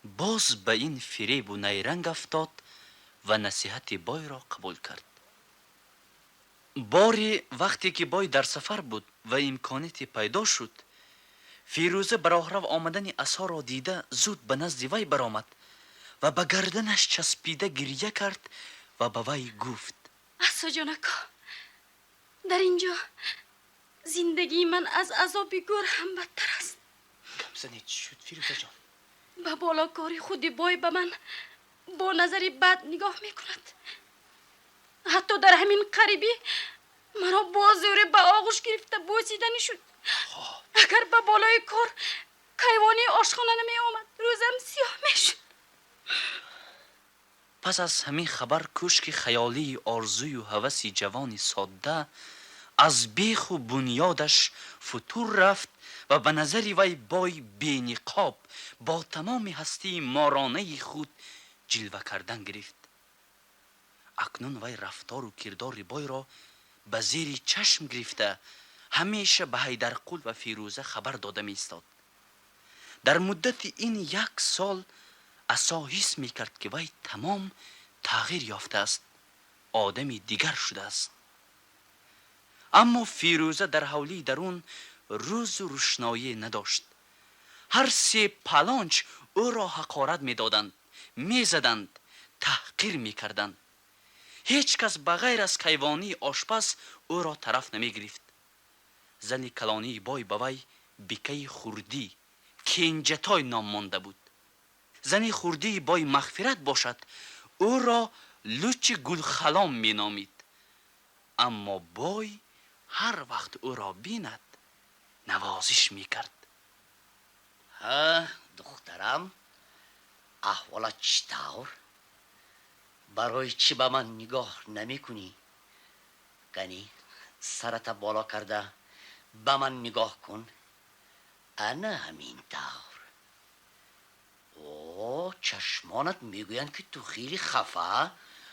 باز به این فریب و نیرنگ افتاد و نصیحت بای را قبول کرد. باری وقتی که بای در سفر بود و امکانیتی پیدا شد، فیروزه به راهرو آمدن عصا را دیده زود به نزد وی برآمد و به گردنش چسبیده گریه کرد و به وی گفت: عصا جانکا، در اینجا زندگی من از عذاب گور هم بدتر است. کم زنی چی شد فیروزه جان؟ به بالاکاری خودی بای به من با نظری بد نگاه میکند. حتی در همین قریبی مرا با زور به آغوش گرفته بوسیدنی شد. اگر به بالای کار کیوانی آشخانه نمی آمد روزم سیاه میشد. پس از همین خبر کشک خیالی آرزوی و هوسی جوانی ساده از بیخ و بنیادش فتور رفت و به نظری وی بای بینقاب با تمام هستی مارانه خود جلوه کردن گرفت. اکنون وی رفتار و کردار بای را به زیر چشم گرفته همیشه به حیدرقول و فیروزه خبر داده می استاد. در مدت این 1 سال عصا حس می کرد که وی تمام تغییر یافته است، آدمی دیگر شده است. اما فیروزه در حولی درون روز و روشنایی نداشت. هر 3 پلانچ او را حقارت می دادند، می زدند، تحقیر می کردند. هیچ کس بغیر از کیوانی آشپز او را طرف نمی گرفت. زن کلانی بای بوی بیکی خوردی کنجتای نام مانده بود. زن خوردی بای مغفرت باشد او را لوچ گل خلام می نامید. اما بای هر وقت او را بیند نوازش می کرد. ها دخترم احوالت چطور؟ برای چی به من نگاه نمی کنی؟ گنی سرت بالا کرده به من نگاه کن. انا همین طور. اوه چشمانت میگویند که تو خیلی خفه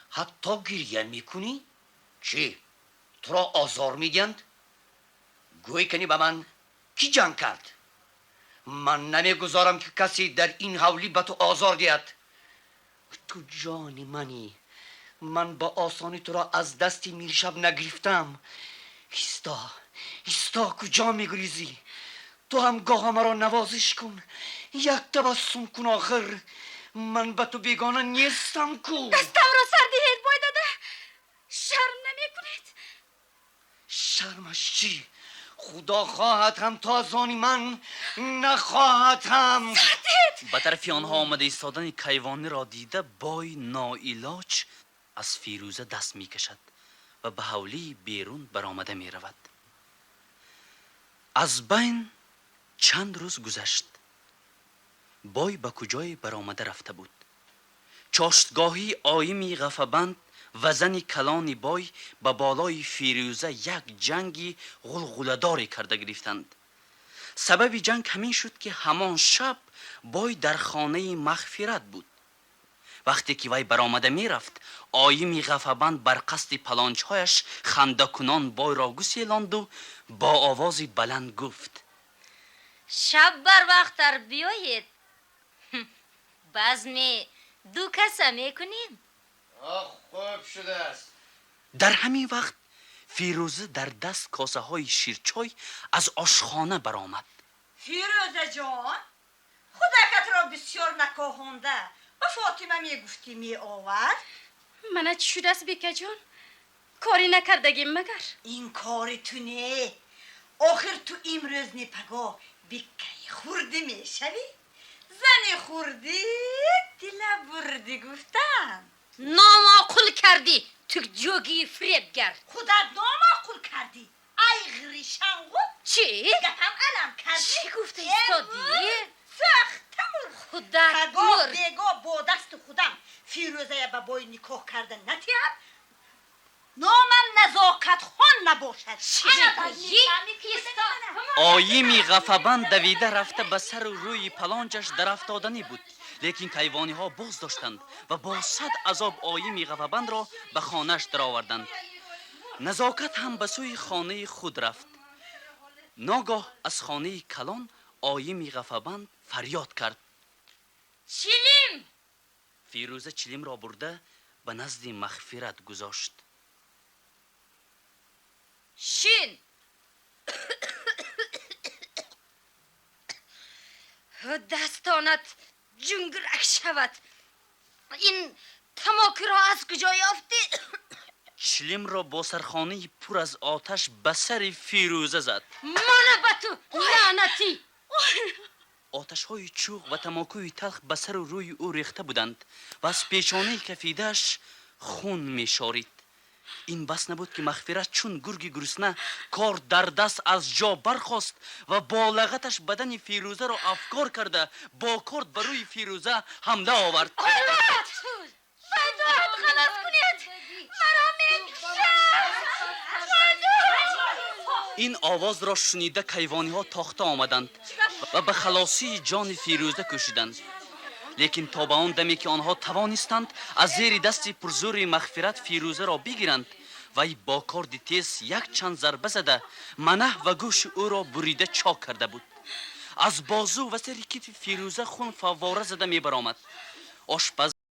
حتی گریه میکنی؟ چی؟ تو را آزار میدهند؟ گوی کنی به من کی جنگ کرد؟ من نمیگذارم که کسی در این حولی به تو آزار دهد. تو جان منی، من با آسانی تو را از دست میرشب نگرفتم. ایستا کجا میگریزی؟ تو هم گاه مرا نوازش کن، یک تبسم کن آخر. من به تو بیگانه نیستم کو. دستم را سر دهید بای داده، شرم نمی کنید؟ شرمش چی؟ خدا خواهد هم تا از آن من نخواهد هم. به طرف آنها آمده ایستادن کیوانی را دیده بای ناعلاج از فیروزه دست می کشد و به حولی بیرون برآمده می رود. از بین چند روز گذشت. بای به کجای برآمده رفته بود. چاشتگاهی آیمی غفبند و زن کلان بای به بالای فیروزه یک جنگی غلغله‌داری کرده گرفتند. سبب جنگ همین شد که همان شب بای در خانه مغفرت بود. وقتی که وی برآمده می رفت، آیمی غفبند بر قصد پلانچهایش خنده کنان بای را گسیلاند و با آوازی بلند گفت: شب بر وقت تر بیایید، بزم دو کسه میکنیم. خوب شده است. در همین وقت فیروزه در دست کاسه های شیرچای از آشخانه برآمد. فیروزه جان، خودکت را بسیار نکاهانده به فاطمه میگفتی می آورد؟ من چی شده است بیکه جان؟ کاری نکردگیم مگر؟ این کاری تو نه. آخر تو امروز نپگاه بیکه خورده میشوی؟ زن خوردی دل بردی گفتم. نامعقول کردی تو جوگی فریبگر. خودت نامعقول کردی ای غریشنگو. چی؟ گفتم علم کردی. چی گفته ایستادی؟ سختمون خودت بگاه بگاه با دست خودم فیروزه به بای نکاح کرده نتیم. نامم نزاکت خان نباشد. آیمی غفبند دویده رفته به سر و روی پلانجش در افتادنی بود، لیکن کیوانی ها باز داشتند و با صد عذاب آیمی غفبند را به خانهش در آوردند. نزاکت هم به سوی خانه خود رفت. ناگاه از خانه کلان آیمی غفبند فریاد کرد: چلیم! فیروزه چلیم را برده به نزد مغفرت گذاشت. شین! دستانت جنگرک شود. این تماکی را از کجا یافتی؟ چلیم را با سرخانه پر از آتش به سر فیروزه زد. منو به تو لعنتی! آتش های چوغ و تماکوی تلخ به سر و روی او ریخته بودند و از پیشانه کفیدهش خون می شارید. این بس نبود که مغفرت چون گرگ گرسنه کار در دست از جا برخاست و با لغتش بدن فیروزه را افکار کرده با کرد بر روی فیروزه حمله آورد. بدوحت خلاص کنید، مرا این آواز را شنیده کیوانی ها تاخته آمدند و به خلاصی جان فیروزه کوشیدند. لیکن تا به آن دمی که آنها توانستند از زیر دست پرزور مغفرت فیروزه را بگیرند، وی با کارد تیز یک چند ضربه زده منه و گوش او را بریده چاک کرده بود. از بازو و سر کیف فیروزه خون فواره زده می برآمد. آشپز